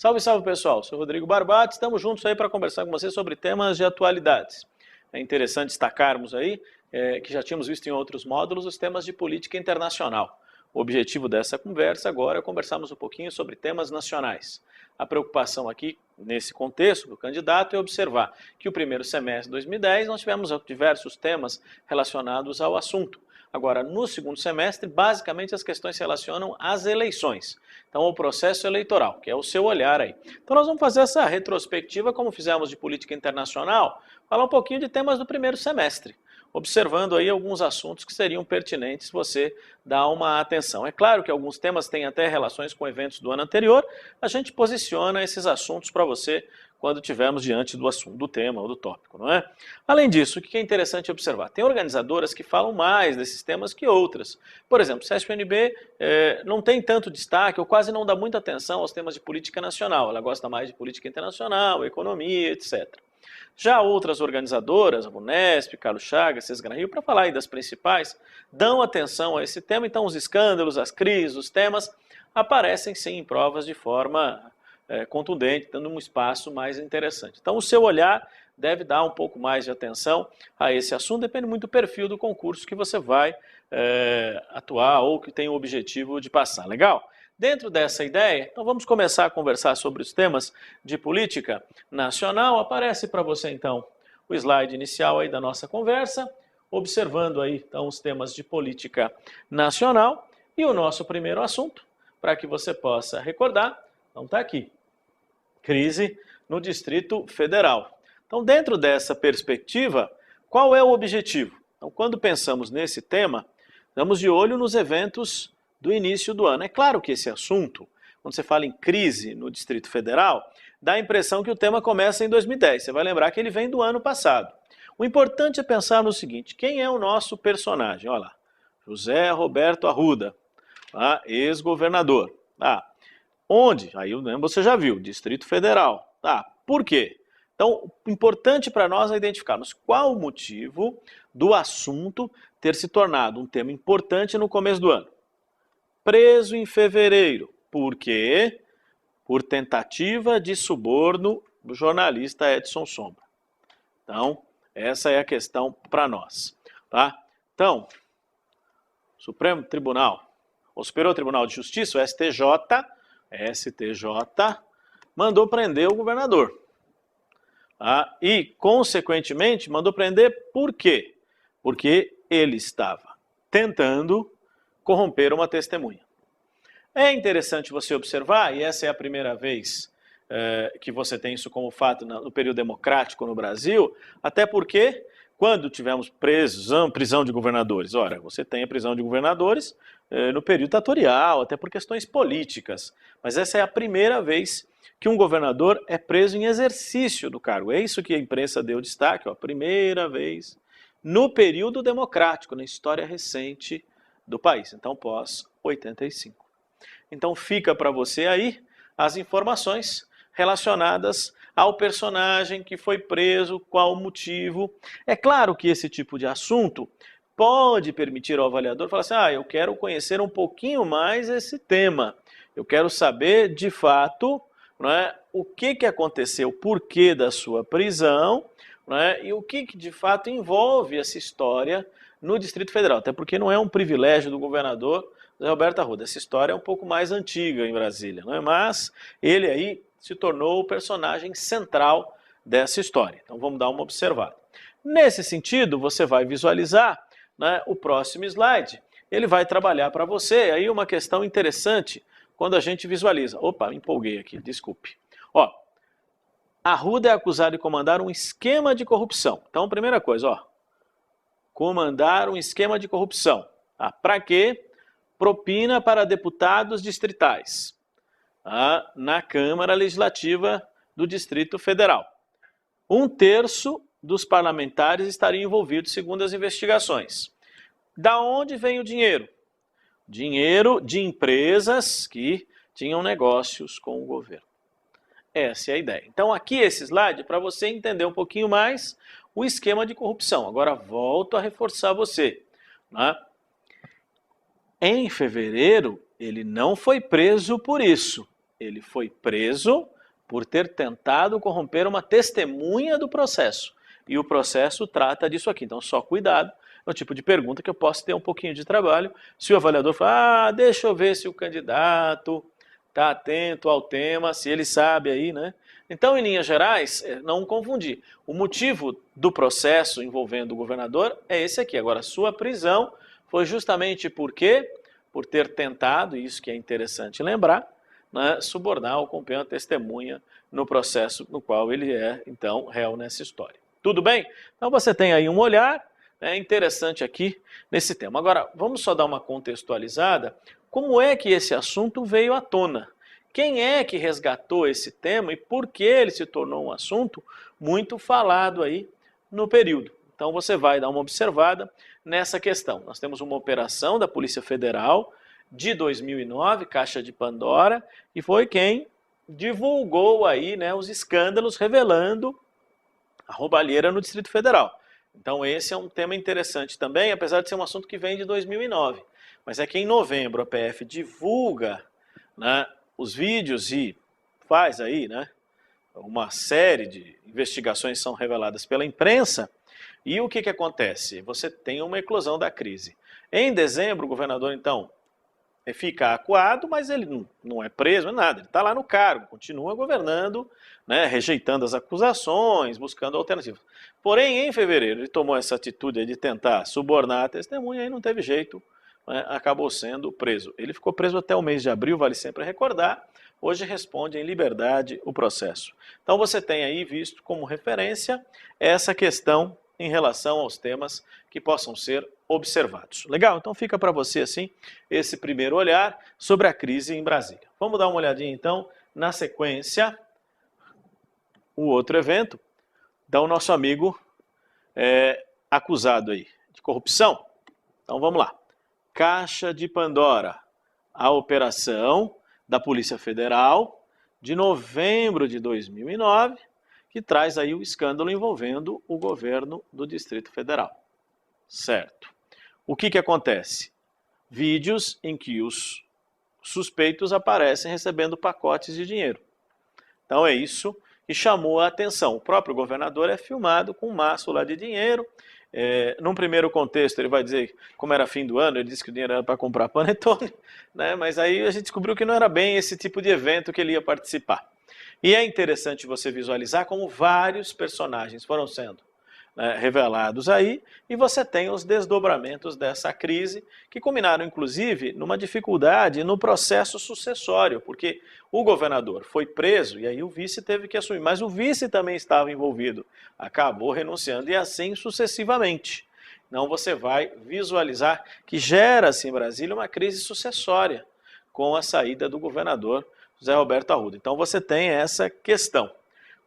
Salve, salve pessoal, sou Rodrigo Barbato, estamos juntos aí para conversar com vocês sobre temas de atualidades. É interessante destacarmos aí que já tínhamos visto em outros módulos os temas de política internacional. O objetivo dessa conversa agora é conversarmos um pouquinho sobre temas nacionais. A preocupação aqui, nesse contexto do candidato, é observar que o primeiro semestre de 2010 nós tivemos diversos temas relacionados ao assunto. Agora, no segundo semestre, basicamente as questões se relacionam às eleições. Então, o processo eleitoral, que é o seu olhar aí. Então, nós vamos fazer essa retrospectiva, como fizemos de política internacional, falar um pouquinho de temas do primeiro semestre, observando aí alguns assuntos que seriam pertinentes você dar uma atenção. É claro que alguns temas têm até relações com eventos do ano anterior, a gente posiciona esses assuntos para você quando estivermos diante do assunto, do tema ou do tópico, não é? Além disso, o que é interessante observar? Tem organizadoras que falam mais desses temas que outras. Por exemplo, o CESP-UNB não tem tanto destaque ou quase não dá muita atenção aos temas de política nacional. Ela gosta mais de política internacional, economia, etc. Já outras organizadoras, a Unesp, Carlos Chagas, Sesgran Rio, para falar aí das principais, dão atenção a esse tema. Então, os escândalos, as crises, os temas aparecem sim em provas de forma contundente, dando um espaço mais interessante. Então, o seu olhar deve dar um pouco mais de atenção a esse assunto, depende muito do perfil do concurso que você vai atuar ou que tem o objetivo de passar. Legal? Dentro dessa ideia, então vamos começar a conversar sobre os temas de política nacional. Aparece para você, então, o slide inicial aí da nossa conversa, observando aí, então, os temas de política nacional. E o nosso primeiro assunto, para que você possa recordar, então está aqui. Crise no Distrito Federal. Então, dentro dessa perspectiva, qual é o objetivo? Então, quando pensamos nesse tema, estamos de olho nos eventos do início do ano. É claro que esse assunto, quando você fala em crise no Distrito Federal, dá a impressão que o tema começa em 2010. Você vai lembrar que ele vem do ano passado. O importante é pensar no seguinte, quem é o nosso personagem? Olha lá, José Roberto Arruda, ex-governador. Onde? Aí você já viu, Distrito Federal. Por quê? Então, o importante para nós é identificarmos qual o motivo do assunto ter se tornado um tema importante no começo do ano. Preso em fevereiro. Por quê? Por tentativa de suborno do jornalista Edson Sombra. Então, essa é a questão para nós. Tá? Então, Supremo Tribunal, o Superior Tribunal de Justiça, o STJ, mandou prender o governador. E, consequentemente, mandou prender por quê? Porque ele estava tentando corromper uma testemunha. É interessante você observar, e essa é a primeira vez que você tem isso como fato no período democrático no Brasil, até porque quando tivemos prisão de governadores, ora, você tem a prisão de governadores no período ditatorial, até por questões políticas, mas essa é a primeira vez que um governador é preso em exercício do cargo. É isso que a imprensa deu destaque, a primeira vez no período democrático, na história recente do país, então pós-85. Então fica para você aí as informações relacionadas ao personagem que foi preso, qual o motivo. É claro que esse tipo de assunto pode permitir ao avaliador falar assim, eu quero conhecer um pouquinho mais esse tema, eu quero saber de fato, não é, o que aconteceu, o porquê da sua prisão, não é, e o que de fato envolve essa história no Distrito Federal, até porque não é um privilégio do governador José Roberto Arruda. Essa história é um pouco mais antiga em Brasília, não é? Mas ele aí se tornou o personagem central dessa história. Então vamos dar uma observada. Nesse sentido, você vai visualizar, né, o próximo slide. Ele vai trabalhar para você aí uma questão interessante quando a gente visualiza. Opa, me empolguei aqui, desculpe. Arruda é acusado de comandar um esquema de corrupção. Então, primeira coisa, comandar um esquema de corrupção. Para quê? Propina para deputados distritais na Câmara Legislativa do Distrito Federal. 1/3 dos parlamentares estariam envolvidos, segundo as investigações. Da onde vem o dinheiro? Dinheiro de empresas que tinham negócios com o governo. Essa é a ideia. Então aqui esse slide é para você entender um pouquinho mais o esquema de corrupção. Agora volto a reforçar você. Em fevereiro, ele não foi preso por isso. Ele foi preso por ter tentado corromper uma testemunha do processo. E o processo trata disso aqui. Então, só cuidado. É o tipo de pergunta que eu posso ter um pouquinho de trabalho. Se o avaliador falar, deixa eu ver se o candidato está atento ao tema, se ele sabe aí, né? Então, em linhas gerais, não confundir. O motivo do processo envolvendo o governador é esse aqui. Agora, sua prisão foi justamente por quê? Por ter tentado, e isso que é interessante lembrar, né, subornar ou corromper uma testemunha no processo no qual ele é, então, réu nessa história. Tudo bem? Então você tem aí um olhar interessante aqui nesse tema. Agora, vamos só dar uma contextualizada. Como é que esse assunto veio à tona? Quem é que resgatou esse tema e por que ele se tornou um assunto muito falado aí no período? Então você vai dar uma observada nessa questão. Nós temos uma operação da Polícia Federal de 2009, Caixa de Pandora, e foi quem divulgou aí, né, os escândalos revelando a roubalheira no Distrito Federal. Então esse é um tema interessante também, apesar de ser um assunto que vem de 2009. Mas é que em novembro a PF divulga, né, os vídeos e faz aí, né, uma série de investigações são reveladas pela imprensa. E o que acontece? Você tem uma eclosão da crise. Em dezembro, o governador, então, fica acuado, mas ele não é preso, não é nada. Ele está lá no cargo, continua governando, né, rejeitando as acusações, buscando alternativas. Porém, em fevereiro, ele tomou essa atitude de tentar subornar a testemunha e não teve jeito, né, acabou sendo preso. Ele ficou preso até o mês de abril, vale sempre recordar. Hoje responde em liberdade o processo. Então você tem aí visto como referência essa questão em relação aos temas que possam ser observados. Legal? Então fica para você assim esse primeiro olhar sobre a crise em Brasília. Vamos dar uma olhadinha então na sequência, o outro evento, do nosso amigo acusado aí de corrupção. Então vamos lá. Caixa de Pandora, a operação da Polícia Federal de novembro de 2009, que traz aí o escândalo envolvendo o governo do Distrito Federal. Certo. O que acontece? Vídeos em que os suspeitos aparecem recebendo pacotes de dinheiro. Então é isso que chamou a atenção. O próprio governador é filmado com um maço lá de dinheiro. Num primeiro contexto, ele vai dizer, como era fim do ano, ele disse que o dinheiro era para comprar panetone, né? Mas aí a gente descobriu que não era bem esse tipo de evento que ele ia participar. E é interessante você visualizar como vários personagens foram sendo revelados aí, e você tem os desdobramentos dessa crise, que culminaram, inclusive, numa dificuldade no processo sucessório, porque o governador foi preso e aí o vice teve que assumir, mas o vice também estava envolvido, acabou renunciando e assim sucessivamente. Então você vai visualizar que gera-se em Brasília uma crise sucessória com a saída do governador José Roberto Arruda. Então você tem essa questão.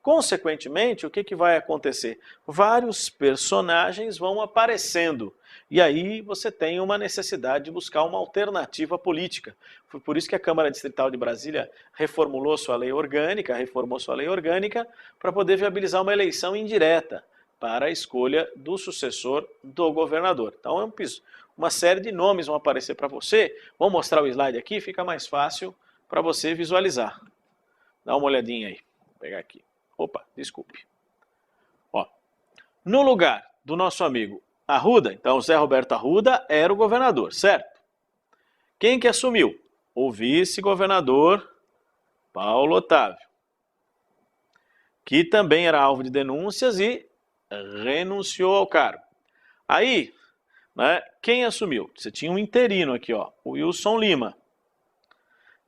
Consequentemente, o que vai acontecer? Vários personagens vão aparecendo e aí você tem uma necessidade de buscar uma alternativa política. Foi por isso que a Câmara Distrital de Brasília reformou sua lei orgânica para poder viabilizar uma eleição indireta para a escolha do sucessor do governador. Então, uma série de nomes vão aparecer para você. Vou mostrar o slide aqui, fica mais fácil para você visualizar. Dá uma olhadinha aí. Vou pegar aqui. Opa, desculpe. Ó, no lugar do nosso amigo Arruda, então José Roberto Arruda era o governador, certo? Quem que assumiu? O vice-governador Paulo Otávio, que também era alvo de denúncias e renunciou ao cargo. Aí, né, quem assumiu? Você tinha um interino aqui, ó, o Wilson Lima.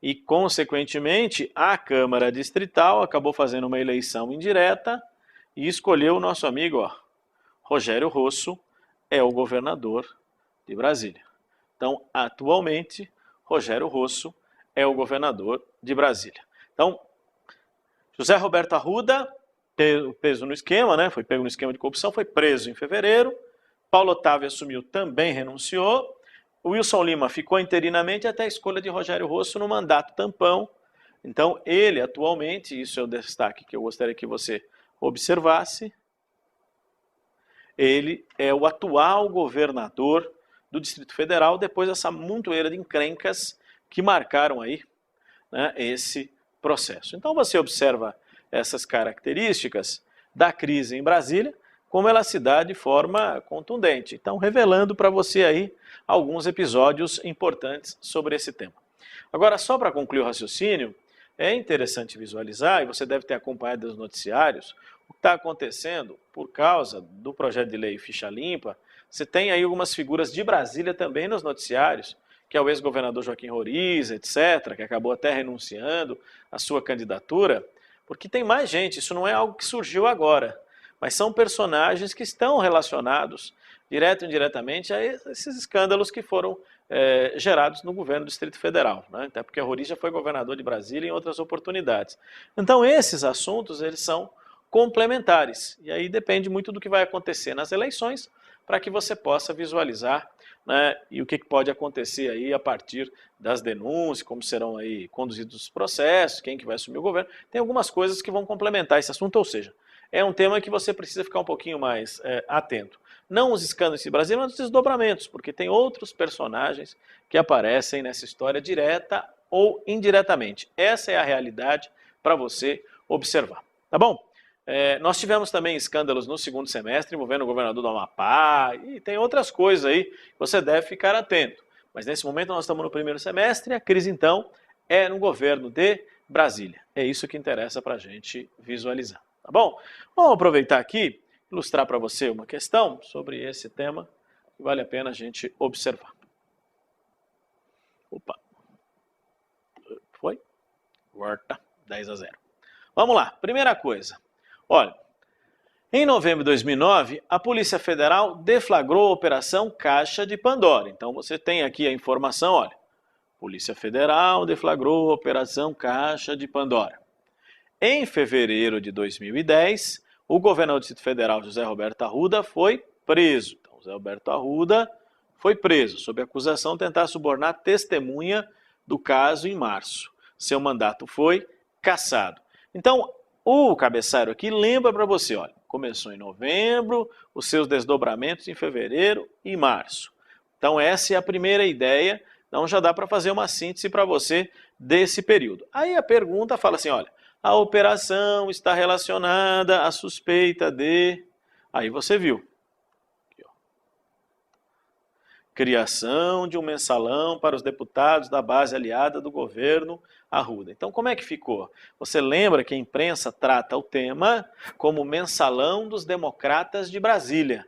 E, consequentemente, a Câmara Distrital acabou fazendo uma eleição indireta e escolheu o nosso amigo, ó, Rogério Rosso, é o governador de Brasília. Então, atualmente, Rogério Rosso é o governador de Brasília. Então, José Roberto Arruda, preso no esquema, né? Foi pego no esquema de corrupção, foi preso em fevereiro. Paulo Otávio assumiu, também renunciou. O Wilson Lima ficou interinamente até a escolha de Rogério Rosso no mandato tampão. Então, ele atualmente, isso é o destaque que eu gostaria que você observasse, ele é o atual governador do Distrito Federal, depois dessa montoeira de encrencas que marcaram aí, né, esse processo. Então você observa essas características da crise em Brasília, como ela se dá de forma contundente. Então, revelando para você aí alguns episódios importantes sobre esse tema. Agora, só para concluir o raciocínio, é interessante visualizar, e você deve ter acompanhado os noticiários, o que está acontecendo por causa do projeto de lei Ficha Limpa. Você tem aí algumas figuras de Brasília também nos noticiários, que é o ex-governador Joaquim Roriz, etc., que acabou até renunciando à sua candidatura, porque tem mais gente, isso não é algo que surgiu agora, mas são personagens que estão relacionados, direto ou indiretamente, a esses escândalos que foram gerados no governo do Distrito Federal, né? Até porque Roriz já foi governador de Brasília em outras oportunidades. Então esses assuntos, eles são complementares, e aí depende muito do que vai acontecer nas eleições, para que você possa visualizar, né, e o que pode acontecer aí a partir das denúncias, como serão aí conduzidos os processos, quem que vai assumir o governo. Tem algumas coisas que vão complementar esse assunto, ou seja, é um tema que você precisa ficar um pouquinho mais atento. Não os escândalos de Brasília, mas os desdobramentos, porque tem outros personagens que aparecem nessa história direta ou indiretamente. Essa é a realidade para você observar, tá bom? Nós tivemos também escândalos no segundo semestre envolvendo o governador do Amapá e tem outras coisas aí que você deve ficar atento. Mas nesse momento nós estamos no primeiro semestre e a crise então é no governo de Brasília. É isso que interessa para a gente visualizar, tá bom? Vamos aproveitar aqui, ilustrar para você uma questão sobre esse tema que vale a pena a gente observar. Opa, foi? Corta, 10-0. Vamos lá, primeira coisa. Olha, em novembro de 2009, a Polícia Federal deflagrou a Operação Caixa de Pandora. Então você tem aqui a informação, olha, Polícia Federal deflagrou a Operação Caixa de Pandora. Em fevereiro de 2010, o governador do Distrito Federal, José Roberto Arruda, foi preso. Então, José Roberto Arruda foi preso, sob acusação de tentar subornar testemunha do caso em março. Seu mandato foi cassado. Então, o cabeçalho aqui lembra para você, olha, começou em novembro, os seus desdobramentos em fevereiro e março. Então essa é a primeira ideia, então já dá para fazer uma síntese para você desse período. Aí a pergunta fala assim, olha, a operação está relacionada à suspeita de... Aí você viu. Aqui, ó. Criação de um mensalão para os deputados da base aliada do governo Arruda. Então, como é que ficou? Você lembra que a imprensa trata o tema como mensalão dos democratas de Brasília.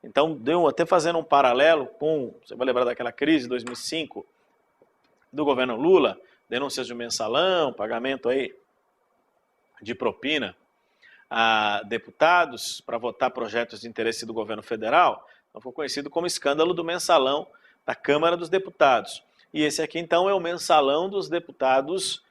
Então, deu até fazendo um paralelo com, você vai lembrar daquela crise de 2005 do governo Lula, denúncias de um mensalão, pagamento aí de propina a deputados para votar projetos de interesse do governo federal. Então, foi conhecido como escândalo do mensalão da Câmara dos Deputados. E esse aqui, então, é o mensalão dos deputados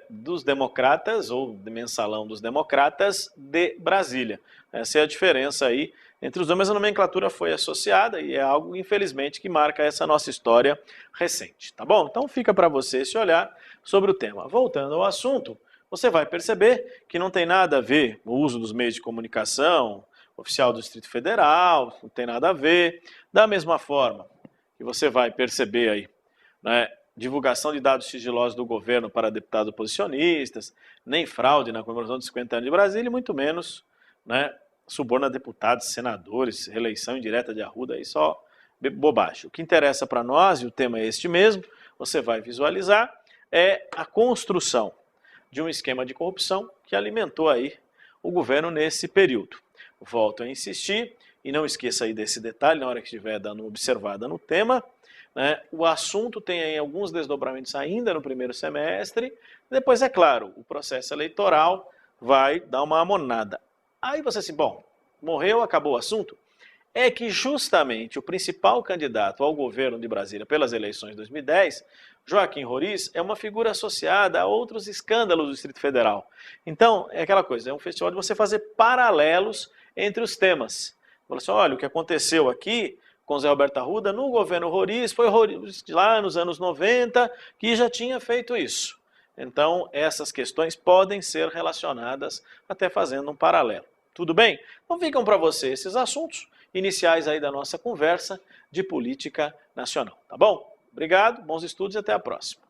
dos democratas, ou mensalão dos democratas de Brasília. Essa é a diferença aí entre os dois, mas a nomenclatura foi associada e é algo, infelizmente, que marca essa nossa história recente, tá bom? Então fica para você esse olhar sobre o tema. Voltando ao assunto, você vai perceber que não tem nada a ver o uso dos meios de comunicação, oficial do Distrito Federal, não tem nada a ver. Da mesma forma que você vai perceber aí, né, divulgação de dados sigilosos do governo para deputados oposicionistas, nem fraude na comemoração de 50 anos de Brasília, e muito menos, né, suborno a deputados, senadores, reeleição indireta de Arruda, aí só bobagem. O que interessa para nós, e o tema é este mesmo, você vai visualizar, é a construção de um esquema de corrupção que alimentou aí o governo nesse período. Volto a insistir, e não esqueça aí desse detalhe, na hora que estiver dando uma observada no tema, né, o assunto tem aí alguns desdobramentos ainda no primeiro semestre, depois, é claro, o processo eleitoral vai dar uma amonada. Aí você assim, bom, morreu, acabou o assunto? É que justamente o principal candidato ao governo de Brasília pelas eleições de 2010, Joaquim Roriz, é uma figura associada a outros escândalos do Distrito Federal. Então, é aquela coisa, é um festival de você fazer paralelos entre os temas. Fala assim, olha, o que aconteceu aqui com Zé Roberto Arruda no governo Roriz, foi Roriz lá nos anos 90 que já tinha feito isso. Então, essas questões podem ser relacionadas até fazendo um paralelo. Tudo bem? Então ficam para você esses assuntos iniciais aí da nossa conversa de política nacional, tá bom? Obrigado, bons estudos e até a próxima.